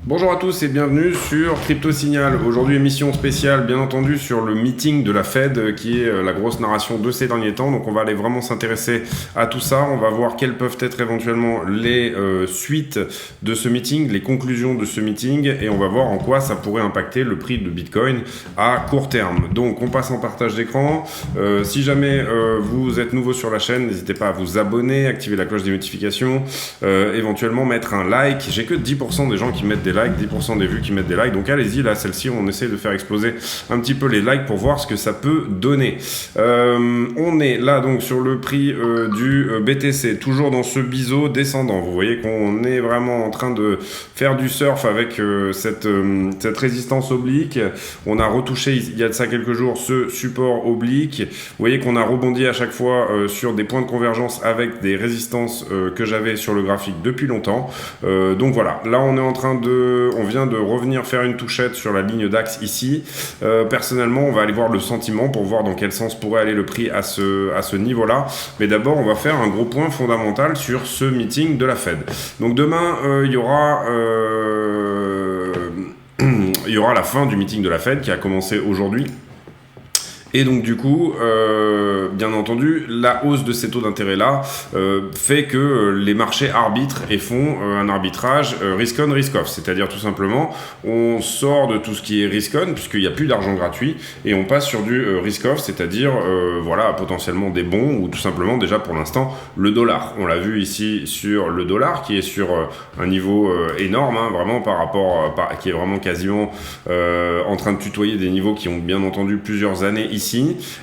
Bonjour à tous et bienvenue sur Crypto Signal. Aujourd'hui, émission spéciale, bien entendu, sur le meeting de la Fed, qui est la grosse narration de ces derniers temps. Donc, on va aller vraiment s'intéresser à tout ça. On va voir quelles peuvent être éventuellement les suites de ce meeting, les conclusions de ce meeting, et on va voir en quoi ça pourrait impacter le prix de Bitcoin à court terme. Donc, on passe en partage d'écran. Si jamais vous êtes nouveau sur la chaîne, n'hésitez pas à vous abonner, activer la cloche des notifications, éventuellement mettre un like. J'ai que 10% des gens qui mettent des likes, 10% des vues qui mettent des likes, donc allez-y, là, celle-ci, on essaie de faire exploser un petit peu les likes pour voir ce que ça peut donner. On est là, donc, sur le prix du BTC, toujours dans ce biseau descendant. Vous voyez qu'on est vraiment en train de faire du surf avec cette résistance oblique. On a retouché, il y a de ça quelques jours, ce support oblique. Vous voyez qu'on a rebondi à chaque fois sur des points de convergence avec des résistances que j'avais sur le graphique depuis longtemps. Donc voilà, là, on vient de revenir faire une touchette sur la ligne d'axe ici. Personnellement, on va aller voir le sentiment pour voir dans quel sens pourrait aller le prix à ce niveau-là. Mais d'abord, on va faire un gros point fondamental sur ce meeting de la Fed. Donc demain, il y aura la fin du meeting de la Fed qui a commencé aujourd'hui. Et donc du coup, bien entendu, la hausse de ces taux d'intérêt-là fait que les marchés arbitrent et font un arbitrage risk-on, risk-off. C'est-à-dire tout simplement, on sort de tout ce qui est risk-on, puisqu'il n'y a plus d'argent gratuit, et on passe sur du risk-off, c'est-à-dire voilà, potentiellement des bons, ou tout simplement déjà pour l'instant le dollar. On l'a vu ici sur le dollar, qui est sur un niveau énorme, hein, vraiment qui est vraiment quasiment en train de tutoyer des niveaux qui ont bien entendu plusieurs années ici.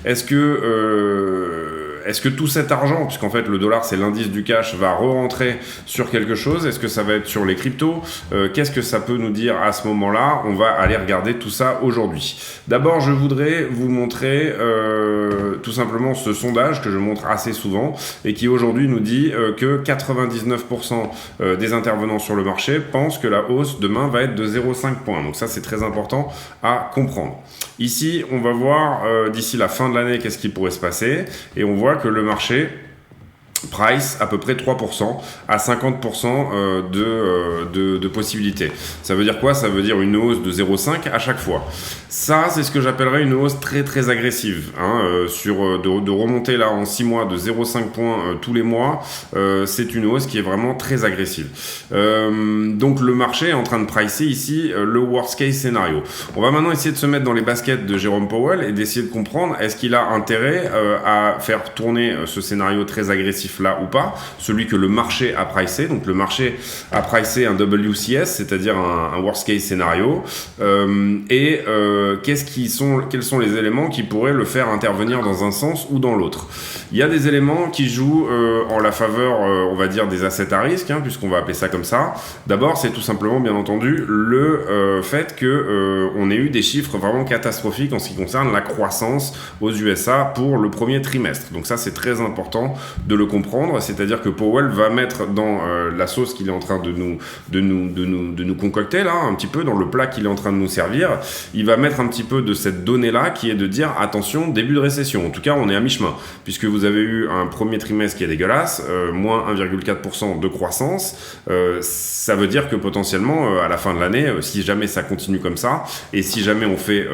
Est-ce que tout cet argent, puisqu'en fait le dollar c'est l'indice du cash, va re-rentrer sur quelque chose? Est-ce que ça va être sur les cryptos? Qu'est-ce que ça peut nous dire à ce moment-là? On va aller regarder tout ça aujourd'hui. D'abord, je voudrais vous montrer tout simplement ce sondage que je montre assez souvent et qui aujourd'hui nous dit que 99% des intervenants sur le marché pensent que la hausse demain va être de 0,5 points. Donc ça, c'est très important à comprendre. Ici, on va voir d'ici la fin de l'année qu'est-ce qui pourrait se passer, et on voit que le marché price à peu près 3% à 50% de possibilités. Ça veut dire quoi? Ça veut dire une hausse de 0,5 à chaque fois. Ça, c'est ce que j'appellerais une hausse très très agressive. De remonter là en 6 mois de 0,5 points tous les mois, c'est une hausse qui est vraiment très agressive. Donc le marché est en train de pricer ici le worst case scénario. On va maintenant essayer de se mettre dans les baskets de Jérôme Powell et d'essayer de comprendre est-ce qu'il a intérêt à faire tourner ce scénario très agressif là ou pas, celui que le marché a pricé. Donc le marché a pricé un WCS, c'est-à-dire un worst case scénario, quels sont les éléments qui pourraient le faire intervenir dans un sens ou dans l'autre. Il y a des éléments qui jouent en la faveur, on va dire, des assets à risque, hein, puisqu'on va appeler ça comme ça. D'abord, c'est tout simplement, bien entendu, le fait que on ait eu des chiffres vraiment catastrophiques en ce qui concerne la croissance aux USA pour le premier trimestre. Donc ça, c'est très important de le comprendre, c'est-à-dire que Powell va mettre dans la sauce qu'il est en train de nous concocter là, un petit peu dans le plat qu'il est en train de nous servir, il va mettre un petit peu de cette donnée-là qui est de dire attention, début de récession. En tout cas, on est à mi-chemin, puisque vous avez eu un premier trimestre qui est dégueulasse, moins 1,4% de croissance. Ça veut dire que potentiellement, à la fin de l'année, si jamais ça continue comme ça, et si jamais on fait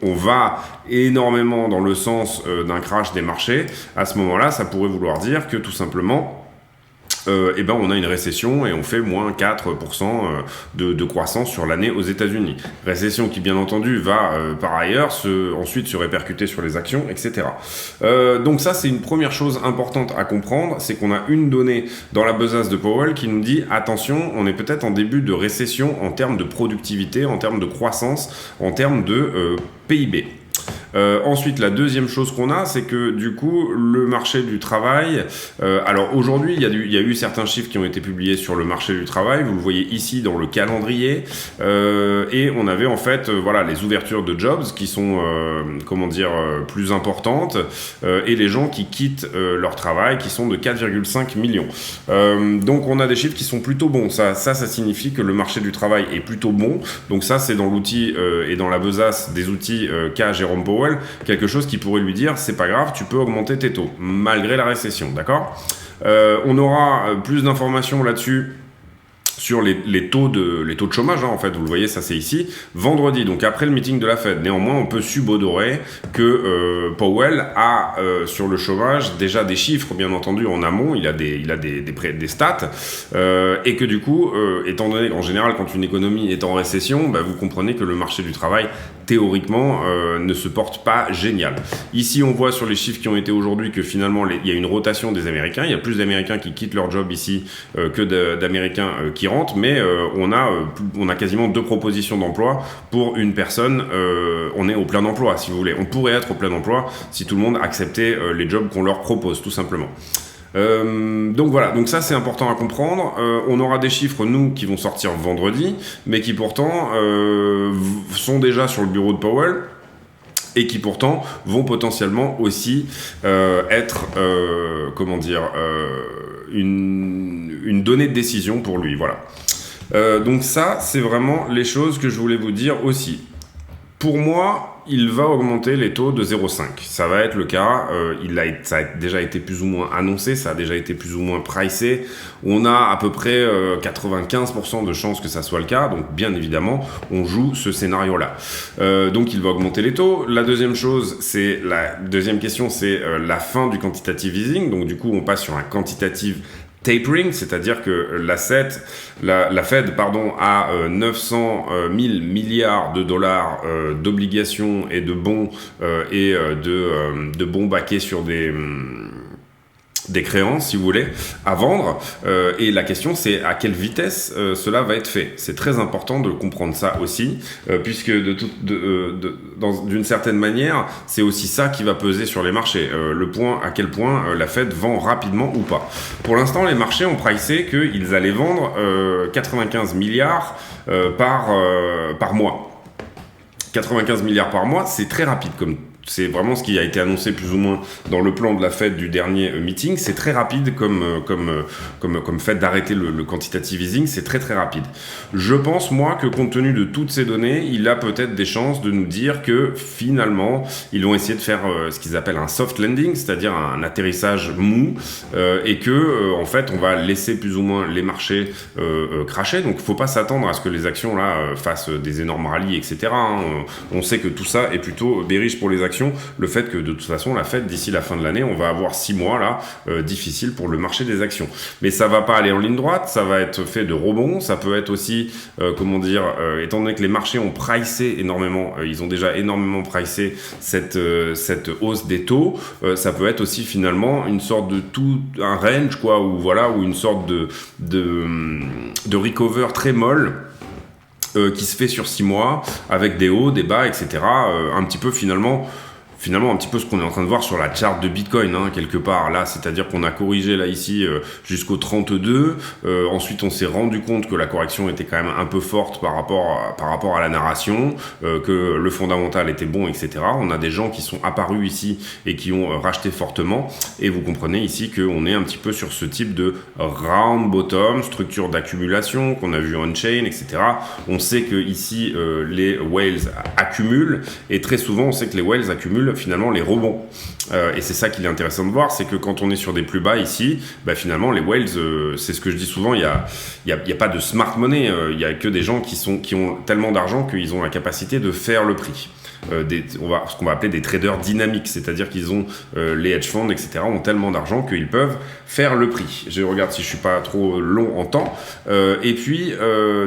on va énormément dans le sens d'un crash des marchés, à ce moment-là, ça pourrait vouloir dire que tout simplement, on a une récession et on fait moins 4% de croissance sur l'année aux États-Unis. Récession qui, bien entendu, va par ailleurs ensuite se répercuter sur les actions, etc. Donc ça, c'est une première chose importante à comprendre, c'est qu'on a une donnée dans la besace de Powell qui nous dit attention, on est peut-être en début de récession en termes de productivité, en termes de croissance, en termes de PIB. Ensuite, la deuxième chose qu'on a, c'est que du coup, le marché du travail, alors aujourd'hui, il y a eu certains chiffres qui ont été publiés sur le marché du travail, vous le voyez ici dans le calendrier, et on avait en fait les ouvertures de jobs qui sont plus importantes, et les gens qui quittent leur travail qui sont de 4,5 millions. Donc on a des chiffres qui sont plutôt bons, ça signifie que le marché du travail est plutôt bon, donc ça c'est dans l'outil et dans la besace des outils qu'a Jérôme Powell. Powell, quelque chose qui pourrait lui dire c'est pas grave, tu peux augmenter tes taux malgré la récession, d'accord? On aura plus d'informations là-dessus sur les taux de chômage, hein, en fait, vous le voyez, ça c'est ici, vendredi, donc après le meeting de la Fed. Néanmoins, on peut subodorer que Powell a sur le chômage déjà des chiffres, bien entendu, en amont, il a des stats, et que du coup, étant donné qu'en général, quand une économie est en récession, vous comprenez que le marché du travail, théoriquement, ne se porte pas génial. Ici, on voit sur les chiffres qui ont été aujourd'hui que finalement, il y a une rotation des Américains, il y a plus d'Américains qui quittent leur job ici que d'Américains qui rentrent, mais on a quasiment 2 propositions d'emploi pour une personne. On est au plein emploi, si vous voulez. On pourrait être au plein emploi si tout le monde acceptait les jobs qu'on leur propose, tout simplement. Donc voilà, donc ça c'est important à comprendre. On aura des chiffres, nous, qui vont sortir vendredi, mais qui pourtant sont déjà sur le bureau de Powell, et qui pourtant vont potentiellement aussi être, une donnée de décision pour lui, voilà. Donc ça, c'est vraiment les choses que je voulais vous dire aussi. Pour moi, il va augmenter les taux de 0,5. Ça va être le cas. Ça a déjà été plus ou moins annoncé, ça a déjà été plus ou moins pricé. On a à peu près 95% de chances que ça soit le cas. Donc, bien évidemment, on joue ce scénario-là. Donc, il va augmenter les taux. La deuxième question, c'est la fin du quantitative easing. Donc, du coup, on passe sur un quantitative tapering, c'est-à-dire que la Fed a 900 000 milliards de dollars d'obligations et de bons de bons baqués sur des créances, si vous voulez, à vendre. Et la question, c'est à quelle vitesse cela va être fait. C'est très important de comprendre ça aussi, puisque d'une certaine manière, c'est aussi ça qui va peser sur les marchés. À quel point la Fed vend rapidement ou pas. Pour l'instant, les marchés ont pricé qu'ils allaient vendre 95 milliards par mois. 95 milliards par mois, c'est très rapide c'est vraiment ce qui a été annoncé plus ou moins dans le plan de la Fed du dernier meeting. C'est très rapide comme fait d'arrêter le quantitative easing. C'est très très rapide. Je pense, moi, que compte tenu de toutes ces données, il a peut-être des chances de nous dire que finalement, ils vont essayer de faire ce qu'ils appellent un soft landing, c'est-à-dire un atterrissage mou, et que en fait, on va laisser plus ou moins les marchés cracher. Donc, il ne faut pas s'attendre à ce que les actions là fassent des énormes rallyes, etc. On sait que tout ça est plutôt bearish pour les actions. Le fait que de toute façon la Fed d'ici la fin de l'année on va avoir 6 mois là difficiles pour le marché des actions, mais ça va pas aller en ligne droite, ça va être fait de rebonds, ça peut être aussi étant donné que les marchés ont pricé énormément, ils ont déjà énormément pricé cette hausse des taux, ça peut être aussi finalement une sorte de un range quoi, ou une sorte de recover très molle qui se fait sur 6 mois avec des hauts, des bas, etc. Un petit peu finalement un petit peu ce qu'on est en train de voir sur la charte de Bitcoin, hein, quelque part là, c'est-à-dire qu'on a corrigé là ici jusqu'au 32, ensuite on s'est rendu compte que la correction était quand même un peu forte par rapport à la narration, que le fondamental était bon, etc. On a des gens qui sont apparus ici et qui ont racheté fortement, et vous comprenez ici qu'on est un petit peu sur ce type de round bottom, structure d'accumulation qu'on a vu on-chain, etc. On sait que ici les whales accumulent, et très souvent on sait que les whales accumulent finalement les rebonds. Et c'est ça qu'il est intéressant de voir, c'est que quand on est sur des plus bas ici, finalement les whales, c'est ce que je dis souvent, il y a pas de smart money, il y a que des gens qui ont tellement d'argent qu'ils ont la capacité de faire le prix. Ce qu'on va appeler des traders dynamiques, c'est-à-dire qu'ils ont les hedge funds, etc. ont tellement d'argent qu'ils peuvent faire le prix. Je regarde si je suis pas trop long en temps. Et puis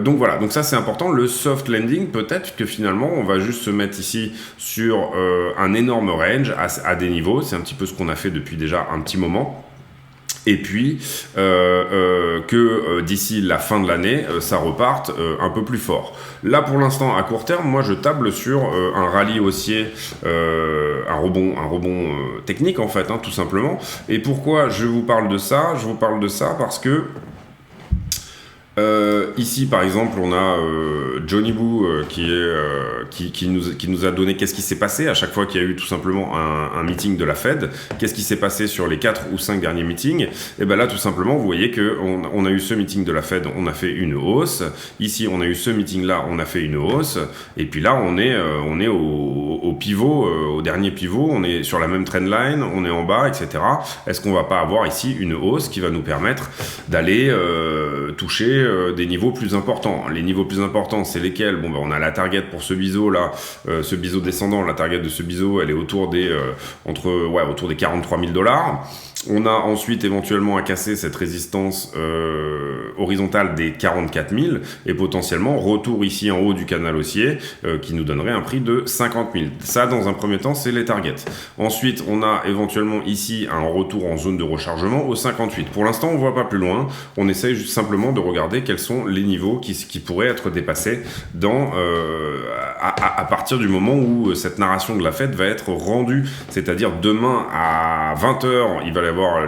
donc voilà, donc ça c'est important. Le soft landing, peut-être que finalement on va juste se mettre ici sur un énorme range à des niveaux. C'est un petit peu ce qu'on a fait depuis déjà un petit moment. Et puis que d'ici la fin de l'année, ça reparte un peu plus fort. Là, pour l'instant, à court terme, moi, je table sur un rallye haussier, un rebond technique, en fait, tout simplement. Et pourquoi je vous parle de ça ? Je vous parle de ça parce que Ici, par exemple, on a Johnny Boo qui nous a donné qu'est-ce qui s'est passé à chaque fois qu'il y a eu tout simplement un meeting de la Fed. Qu'est-ce qui s'est passé sur les 4 ou 5 derniers meetings? Et bien là, tout simplement, vous voyez qu'on a eu ce meeting de la Fed, on a fait une hausse. Ici, on a eu ce meeting-là, on a fait une hausse. Et puis là, on est au pivot, au dernier pivot. On est sur la même trendline, on est en bas, etc. Est-ce qu'on va pas avoir ici une hausse qui va nous permettre d'aller toucher des niveaux plus importants? Les niveaux plus importants, c'est lesquels? Bon, on a la target pour ce biseau là, ce biseau descendant. La target de ce biseau, elle est autour des autour des 43 000 $. On a ensuite éventuellement à casser cette résistance horizontale des 44 000 et potentiellement retour ici en haut du canal haussier qui nous donnerait un prix de 50 000. Ça, dans un premier temps, c'est les targets. Ensuite, on a éventuellement ici un retour en zone de rechargement au 58. Pour l'instant, on ne voit pas plus loin. On essaye juste simplement de regarder quels sont les niveaux qui pourraient être dépassés à partir du moment où cette narration de la Fed va être rendue. C'est-à-dire demain à 20h, il va y avoir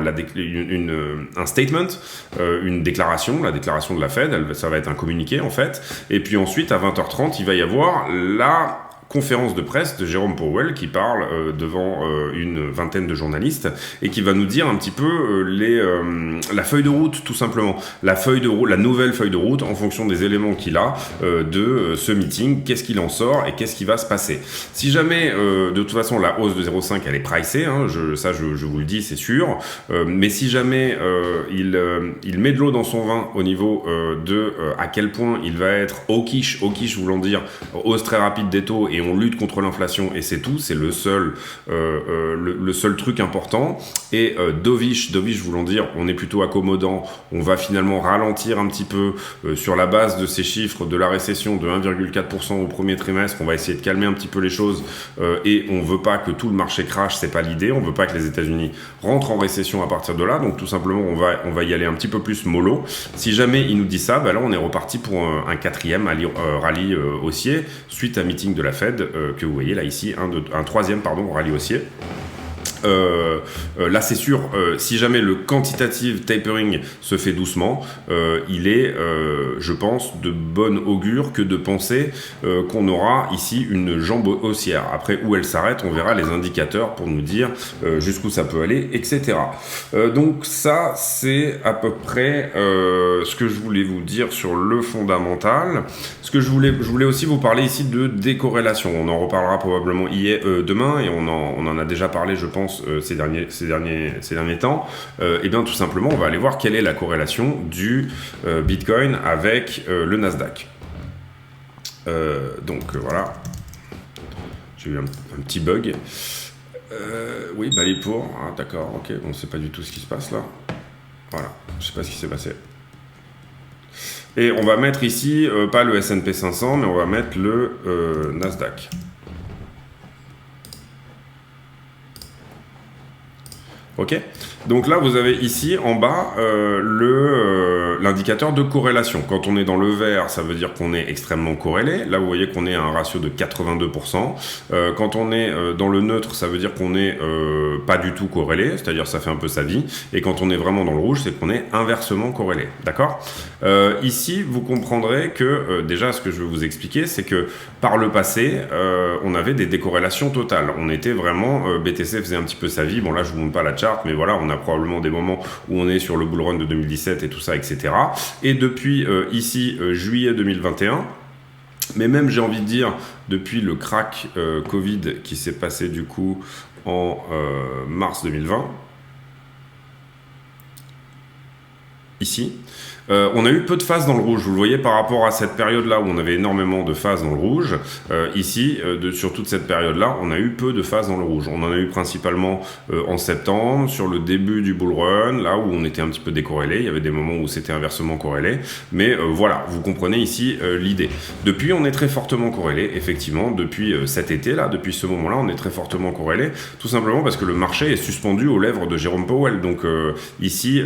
un statement, une déclaration, la déclaration de la Fed, ça va être un communiqué en fait. Et puis ensuite, à 20h30, il va y avoir la conférence de presse de Jérôme Powell qui parle devant une vingtaine de journalistes et qui va nous dire un petit peu la feuille de route, tout simplement. La nouvelle feuille de route en fonction des éléments qu'il a de ce meeting, qu'est-ce qu'il en sort et qu'est-ce qui va se passer. Si jamais, de toute façon, la hausse de 0,5 elle est pricée, hein, je vous le dis, c'est sûr, mais si jamais il met de l'eau dans son vin au niveau à quel point il va être hawkish voulant dire hausse très rapide des taux et on lutte contre l'inflation et c'est tout, c'est le seul truc important. Et dovish voulant dire on est plutôt accommodant, on va finalement ralentir un petit peu sur la base de ces chiffres de la récession de 1,4% au premier trimestre, on va essayer de calmer un petit peu les choses et on veut pas que tout le marché crache, c'est pas l'idée, on veut pas que les États-Unis rentrent en récession à partir de là, donc tout simplement on va y aller un petit peu plus mollo. Si jamais il nous dit ça, là on est reparti pour un quatrième rallye haussier suite à meeting de la Fed que vous voyez là ici, un troisième rallye haussier. Là c'est sûr, si jamais le quantitative tapering se fait doucement, il est, je pense, de bonne augure que de penser qu'on aura ici une jambe haussière. Après où elle s'arrête, on verra les indicateurs pour nous dire jusqu'où ça peut aller, etc. Donc ça c'est à peu près ce que je voulais vous dire sur le fondamental. Ce que je voulais aussi vous parler ici de décorrélation. On en reparlera probablement demain et on en a déjà parlé, je pense, ces derniers temps. Et bien tout simplement, on va aller voir quelle est la corrélation du Bitcoin avec le Nasdaq. Voilà. J'ai eu un petit bug. Oui, balai pour. Ah, d'accord, ok. On ne sait pas du tout ce qui se passe là. Voilà, je ne sais pas ce qui s'est passé. Et on va mettre ici, pas le S&P 500, mais on va mettre le Nasdaq. Ok, donc là vous avez ici en bas l'indicateur de corrélation. Quand on est dans le vert, ça veut dire qu'on est extrêmement corrélé. Là vous voyez qu'on est à un ratio de 82%. Quand on est dans le neutre, ça veut dire qu'on est pas du tout corrélé, c'est-à-dire ça fait un peu sa vie. Et quand on est vraiment dans le rouge, c'est qu'on est inversement corrélé. D'accord ? Ici, vous comprendrez que déjà ce que je vais vous expliquer, c'est que par le passé, on avait des décorrélations totales. On était vraiment, BTC faisait un petit peu sa vie. Bon là je vous montre pas la charte, mais voilà, on a probablement des moments où on est sur le bull run de 2017 et tout ça, etc. Et depuis ici, juillet 2021, mais même j'ai envie de dire, depuis le crack Covid qui s'est passé du coup en mars 2020, ici, on a eu peu de phases dans le rouge. Vous le voyez par rapport à cette période-là où on avait énormément de phases dans le rouge. Ici, sur toute cette période-là, on a eu peu de phases dans le rouge. On en a eu principalement en septembre, sur le début du bull run, là où on était un petit peu décorrélé. Il y avait des moments où c'était inversement corrélé. Mais voilà, vous comprenez ici l'idée. Depuis, on est très fortement corrélé, effectivement. Depuis cet été-là, depuis ce moment-là, on est très fortement corrélé. Tout simplement parce que le marché est suspendu aux lèvres de Jérôme Powell. Donc ici,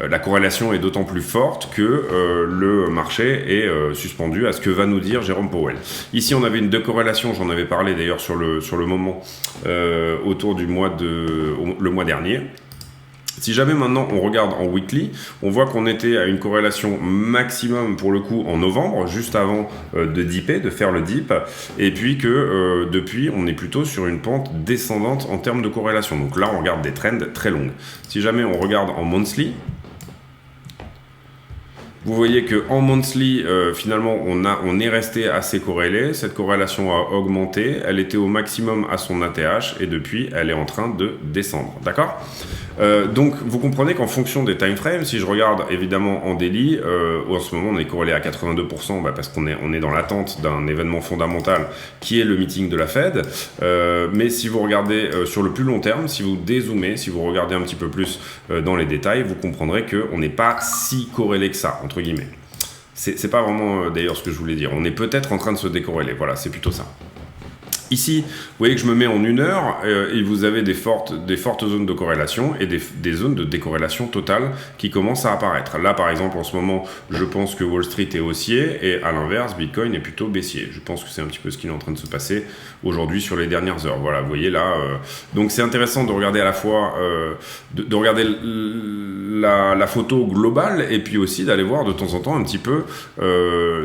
la corrélation est d'autant plus forte que le marché est suspendu à ce que va nous dire Jérôme Powell. Ici, on avait une décorrélation, j'en avais parlé d'ailleurs sur le moment autour du le mois dernier. Si jamais maintenant on regarde en weekly, on voit qu'on était à une corrélation maximum pour le coup en novembre, juste avant de dipper, de faire le dip, et puis que depuis on est plutôt sur une pente descendante en termes de corrélation. Donc là on regarde des trends très longues. Si jamais on regarde en monthly, vous voyez qu'en monthly, finalement, on est resté assez corrélé. Cette corrélation a augmenté. Elle était au maximum à son ATH et depuis, elle est en train de descendre. D'accord ? Donc, vous comprenez qu'en fonction des time frames, si je regarde évidemment en daily, en ce moment, on est corrélé à 82% parce qu'on est dans l'attente d'un événement fondamental qui est le meeting de la Fed. Mais si vous regardez sur le plus long terme, si vous dézoomez, si vous regardez un petit peu plus dans les détails, vous comprendrez qu'on n'est pas si corrélé que ça, entre guillemets. C'est pas vraiment d'ailleurs ce que je voulais dire. On est peut-être en train de se décorréler. Voilà, c'est plutôt ça. Ici, vous voyez que je me mets en 1 heure et vous avez des fortes zones de corrélation et des zones de décorrélation totale qui commencent à apparaître. Là, par exemple, en ce moment, je pense que Wall Street est haussier et à l'inverse, Bitcoin est plutôt baissier. Je pense que c'est un petit peu ce qui est en train de se passer aujourd'hui sur les dernières heures. Voilà, vous voyez là. Donc, c'est intéressant de regarder à la fois, de regarder la photo globale et puis aussi d'aller voir de temps en temps un petit peu,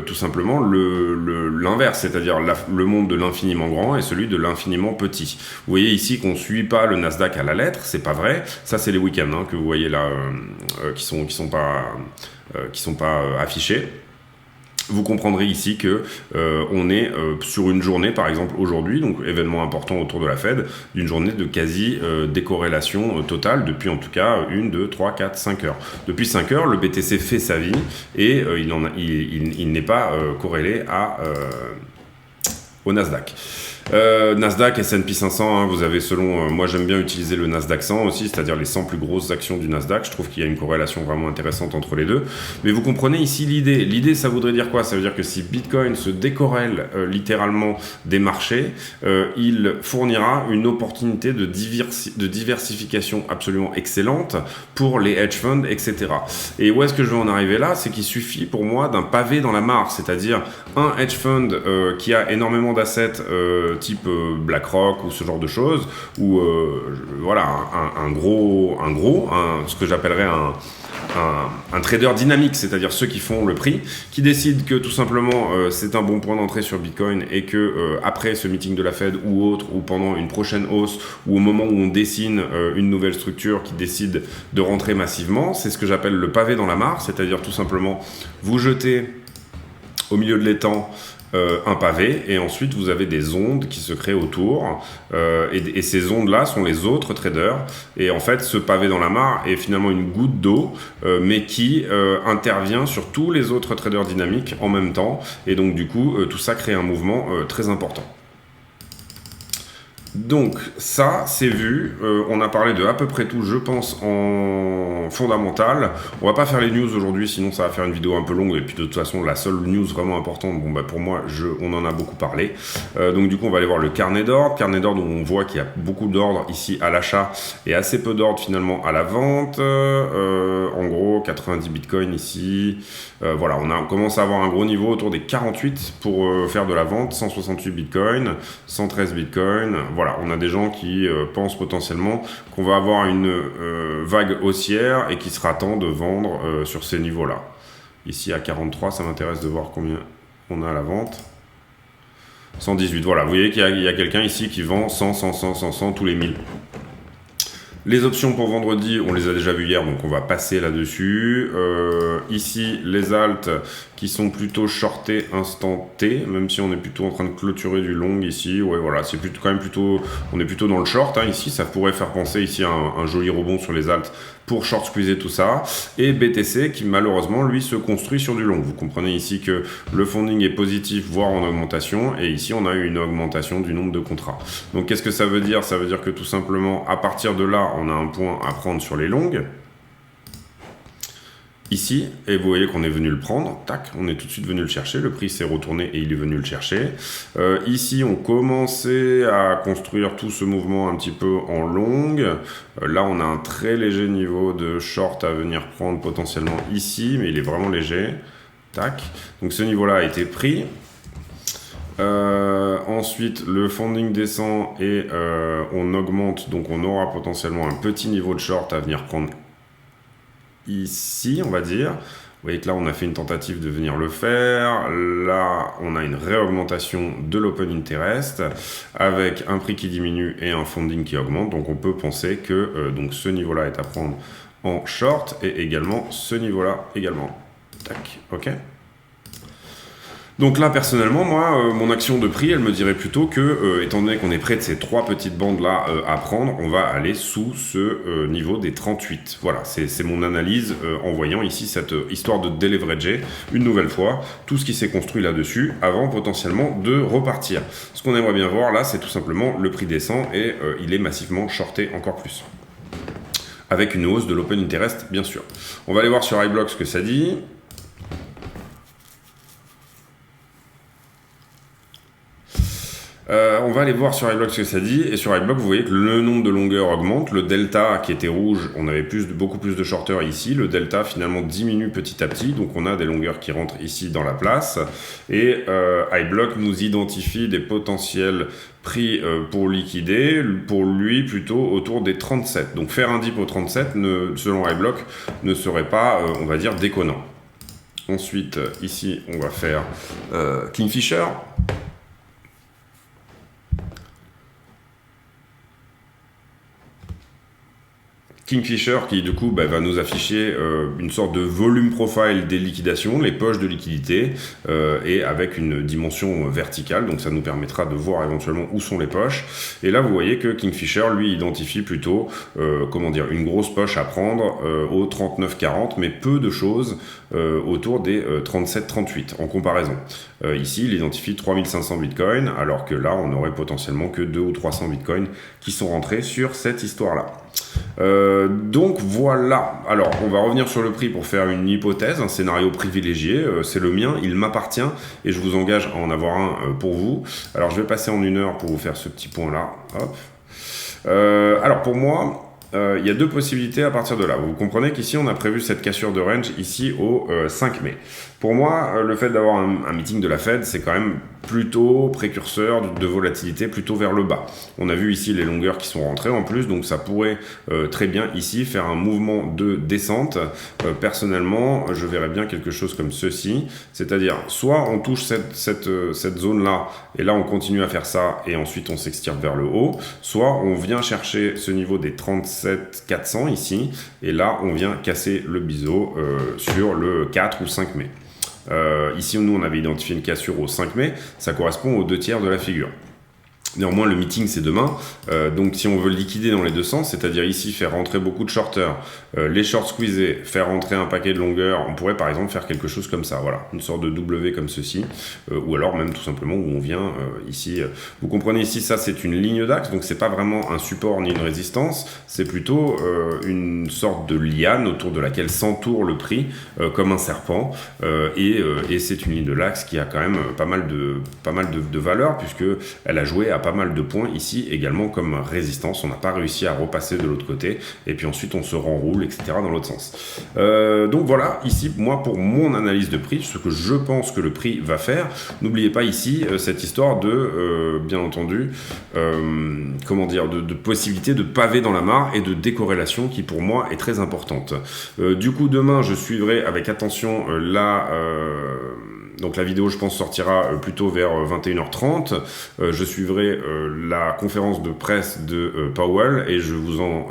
tout simplement, l'inverse, c'est-à-dire le monde de l'infiniment grand et celui de l'infiniment petit. Vous voyez ici qu'on ne suit pas le Nasdaq à la lettre, c'est pas vrai. Ça, c'est les week-ends que vous voyez là, qui sont pas affichés. Vous comprendrez ici que on est sur une journée, par exemple aujourd'hui, donc événement important autour de la Fed, d'une journée de quasi décorrélation totale depuis en tout cas 1, 2, 3, 4, 5 heures. Depuis 5 heures, le BTC fait sa vie et il n'est pas corrélé au Nasdaq. Nasdaq, S&P 500, vous avez selon... moi, j'aime bien utiliser le Nasdaq 100 aussi, c'est-à-dire les 100 plus grosses actions du Nasdaq. Je trouve qu'il y a une corrélation vraiment intéressante entre les deux. Mais vous comprenez ici l'idée. L'idée, ça voudrait dire quoi ? Ça veut dire que si Bitcoin se décorrèle littéralement des marchés, il fournira une opportunité de diversification absolument excellente pour les hedge funds, etc. Et où est-ce que je veux en arriver là ? C'est qu'il suffit pour moi d'un pavé dans la mare, c'est-à-dire un hedge fund qui a énormément d'assets type BlackRock ou ce genre de choses, ou voilà, ce que j'appellerais un trader dynamique, c'est-à-dire ceux qui font le prix, qui décident que tout simplement c'est un bon point d'entrée sur Bitcoin et que après ce meeting de la Fed ou autre, ou pendant une prochaine hausse, ou au moment où on dessine une nouvelle structure qui décide de rentrer massivement, c'est ce que j'appelle le pavé dans la mare, c'est-à-dire tout simplement vous jetez au milieu de l'étang un pavé et ensuite vous avez des ondes qui se créent autour et ces ondes-là sont les autres traders et en fait ce pavé dans la mare est finalement une goutte d'eau mais qui intervient sur tous les autres traders dynamiques en même temps et donc du coup tout ça crée un mouvement très important. Donc ça c'est vu, on a parlé de à peu près tout je pense en fondamental. On va pas faire les news aujourd'hui sinon ça va faire une vidéo un peu longue et puis de toute façon la seule news vraiment importante, pour moi on en a beaucoup parlé. Donc du coup on va aller voir le carnet d'ordre où on voit qu'il y a beaucoup d'ordre ici à l'achat et assez peu d'ordre finalement à la vente. En gros 90 bitcoins ici, voilà on commence à avoir un gros niveau autour des 48 pour faire de la vente, 168 bitcoins, 113 bitcoins. Voilà, on a des gens qui pensent potentiellement qu'on va avoir une vague haussière et qu'il sera temps de vendre sur ces niveaux-là. Ici à 43, ça m'intéresse de voir combien on a à la vente. 118, voilà, vous voyez qu'il y a quelqu'un ici qui vend 100 tous les 1000. Les options pour vendredi, on les a déjà vues hier, donc on va passer là-dessus. Ici, les alts qui sont plutôt shortés instant T, même si on est plutôt en train de clôturer du long ici. Ouais, voilà, c'est quand même plutôt, on est plutôt dans le short ici. Ça pourrait faire penser ici à un joli rebond sur les alts pour short squeezer tout ça. Et BTC qui malheureusement, lui, se construit sur du long. Vous comprenez ici que le funding est positif, voire en augmentation. Et ici, on a eu une augmentation du nombre de contrats. Donc, qu'est-ce que ça veut dire ? Ça veut dire que tout simplement, à partir de là, on a un point à prendre sur les longues. Ici, et vous voyez qu'on est venu le prendre, tac, on est tout de suite venu le chercher, le prix s'est retourné et il est venu le chercher. Ici, on commençait à construire tout ce mouvement un petit peu en longue. Là, on a un très léger niveau de short à venir prendre potentiellement ici, mais il est vraiment léger. Tac, donc ce niveau-là a été pris. Ensuite, le funding descend et on augmente, donc on aura potentiellement un petit niveau de short à venir prendre ici, on va dire. Vous voyez que là, on a fait une tentative de venir le faire. Là, on a une réaugmentation de l'open interest avec un prix qui diminue et un funding qui augmente. Donc, on peut penser que donc ce niveau-là est à prendre en short et également ce niveau-là également. Tac, ok. Donc là, personnellement, moi, mon action de prix, elle me dirait plutôt que, étant donné qu'on est près de ces 3 petites bandes-là à prendre, on va aller sous ce niveau des 38. Voilà, c'est mon analyse en voyant ici cette histoire de déleverager une nouvelle fois, tout ce qui s'est construit là-dessus, avant potentiellement de repartir. Ce qu'on aimerait bien voir là, c'est tout simplement le prix descend et il est massivement shorté encore plus. Avec une hausse de l'open interest, bien sûr. On va aller voir sur iBlock ce que ça dit. On va aller voir sur iBlock ce que ça dit, et sur iBlock vous voyez que le nombre de longueurs augmente, le delta qui était rouge, on avait beaucoup plus de shorters ici, le delta finalement diminue petit à petit, donc on a des longueurs qui rentrent ici dans la place, et iBlock nous identifie des potentiels prix pour liquider, pour lui plutôt autour des 37, donc faire un dip au 37, selon iBlock, ne serait pas, on va dire, déconnant. Ensuite, ici on va faire Kingfisher. Kingfisher qui du coup va nous afficher une sorte de volume profile des liquidations, les poches de liquidité et avec une dimension verticale, donc ça nous permettra de voir éventuellement où sont les poches. Et là vous voyez que Kingfisher lui identifie plutôt comment dire, une grosse poche à prendre au 39-40, mais peu de choses autour des 37-38 en comparaison. Ici il identifie 3500 bitcoins alors que là on aurait potentiellement que 200 ou 300 bitcoins qui sont rentrés sur cette histoire là. Donc voilà, alors on va revenir sur le prix pour faire une hypothèse, un scénario privilégié, c'est le mien, il m'appartient et je vous engage à en avoir un pour vous. Alors je vais passer en 1 heure pour vous faire ce petit point là. Hop. Alors pour moi, il y a 2 possibilités à partir de là. Vous comprenez qu'ici on a prévu cette cassure de range ici au 5 mai. Pour moi, le fait d'avoir un meeting de la Fed, c'est quand même plutôt précurseur de volatilité, plutôt vers le bas. On a vu ici les longueurs qui sont rentrées en plus, donc ça pourrait très bien ici faire un mouvement de descente. Personnellement, je verrais bien quelque chose comme ceci, c'est-à-dire soit on touche cette zone-là, et là on continue à faire ça, et ensuite on s'extirpe vers le haut, soit on vient chercher ce niveau des 37 400 ici, et là on vient casser le biseau sur le 4 ou 5 mai. Ici, nous, on avait identifié une cassure au 5 mai, ça correspond aux 2/3 de la figure. Néanmoins, le meeting, c'est demain. Donc, si on veut liquider dans les deux sens, c'est-à-dire ici faire rentrer beaucoup de shorters, les shorts squeezer, faire rentrer un paquet de longueurs, on pourrait par exemple faire quelque chose comme ça. Voilà, une sorte de W comme ceci. Ou alors même tout simplement où on vient ici. Vous comprenez ici, ça c'est une ligne d'axe, donc c'est pas vraiment un support ni une résistance, c'est plutôt une sorte de liane autour de laquelle s'entoure le prix comme un serpent. Et c'est une ligne de l'axe qui a quand même pas mal de valeur puisque elle a joué à pas mal de points ici également comme résistance. On n'a pas réussi à repasser de l'autre côté et puis ensuite on se renroule, etc. dans l'autre sens. Donc voilà, ici, moi, pour mon analyse de prix, ce que je pense que le prix va faire, n'oubliez pas ici cette histoire de, bien entendu, comment dire, de possibilité de pavé dans la mare et de décorrélation qui pour moi est très importante. Du coup, demain, je suivrai avec attention donc la vidéo, je pense, sortira plutôt vers 21h30. Je suivrai la conférence de presse de Powell et je vous en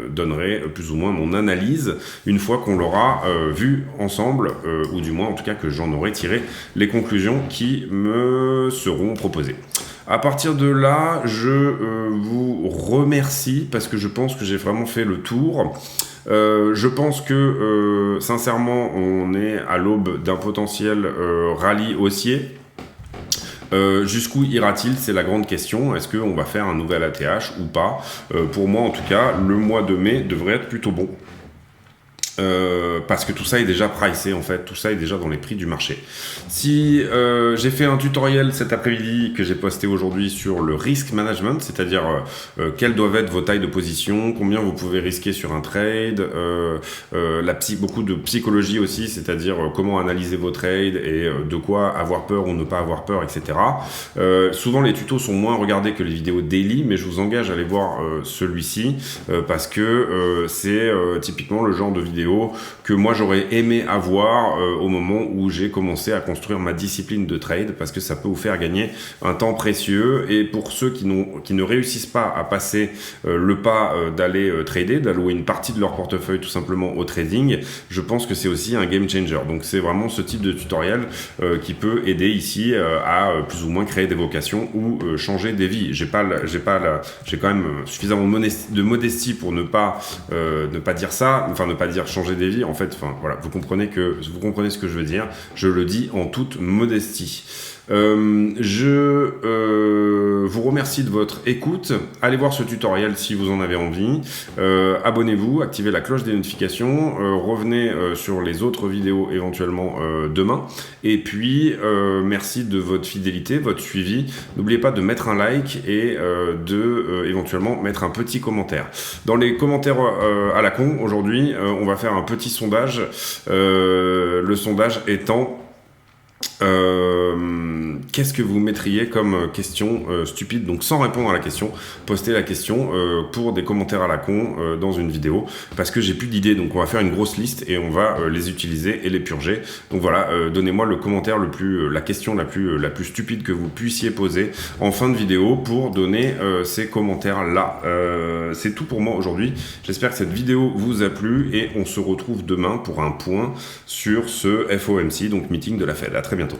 donnerai plus ou moins mon analyse une fois qu'on l'aura vu ensemble, ou du moins en tout cas que j'en aurai tiré les conclusions qui me seront proposées. À partir de là, je vous remercie parce que je pense que j'ai vraiment fait le tour. Je pense que sincèrement on est à l'aube d'un potentiel rallye haussier. Jusqu'où ira-t-il? C'est la grande question. Est-ce qu'on va faire un nouvel ATH ou pas? Pour moi en tout cas, le mois de mai devrait être plutôt bon. Parce que tout ça est déjà pricé en fait, tout ça est déjà dans les prix du marché. Si j'ai fait un tutoriel cet après-midi que j'ai posté aujourd'hui sur le risk management, c'est-à-dire quelles doivent être vos tailles de position, combien vous pouvez risquer sur un trade, beaucoup de psychologie aussi, c'est-à-dire comment analyser vos trades et de quoi avoir peur ou ne pas avoir peur, etc. Souvent les tutos sont moins regardés que les vidéos daily, mais je vous engage à aller voir celui-ci parce que c'est typiquement le genre de vidéo vidéos que moi j'aurais aimé avoir au moment où j'ai commencé à construire ma discipline de trade, parce que ça peut vous faire gagner un temps précieux. Et pour ceux qui ne réussissent pas à passer le pas d'aller trader, d'allouer une partie de leur portefeuille tout simplement au trading, je pense que c'est aussi un game changer. Donc c'est vraiment ce type de tutoriel qui peut aider ici à plus ou moins créer des vocations ou changer des vies. J'ai quand même suffisamment de modestie pour ne pas dire ça, enfin ne pas dire changer des vies. En fait, enfin voilà, vous comprenez ce que je veux dire. Je le dis en toute modestie. Je vous remercie de votre écoute. Allez voir ce tutoriel si vous en avez envie. Abonnez-vous, activez la cloche des notifications. Revenez sur les autres vidéos éventuellement demain. Et puis, merci de votre fidélité, votre suivi. N'oubliez pas de mettre un like et de éventuellement mettre un petit commentaire. Dans les commentaires à la con, aujourd'hui, on va faire un petit sondage. Le sondage étant... qu'est-ce que vous mettriez comme question stupide? Donc sans répondre à la question, postez la question pour des commentaires à la con dans une vidéo, parce que j'ai plus d'idées. Donc on va faire une grosse liste et on va les utiliser et les purger. Donc voilà, donnez-moi le commentaire la question la plus stupide que vous puissiez poser en fin de vidéo pour donner ces commentaires là. C'est tout pour moi aujourd'hui. J'espère que cette vidéo vous a plu et on se retrouve demain pour un point sur ce FOMC, donc meeting de la Fed. À très bientôt.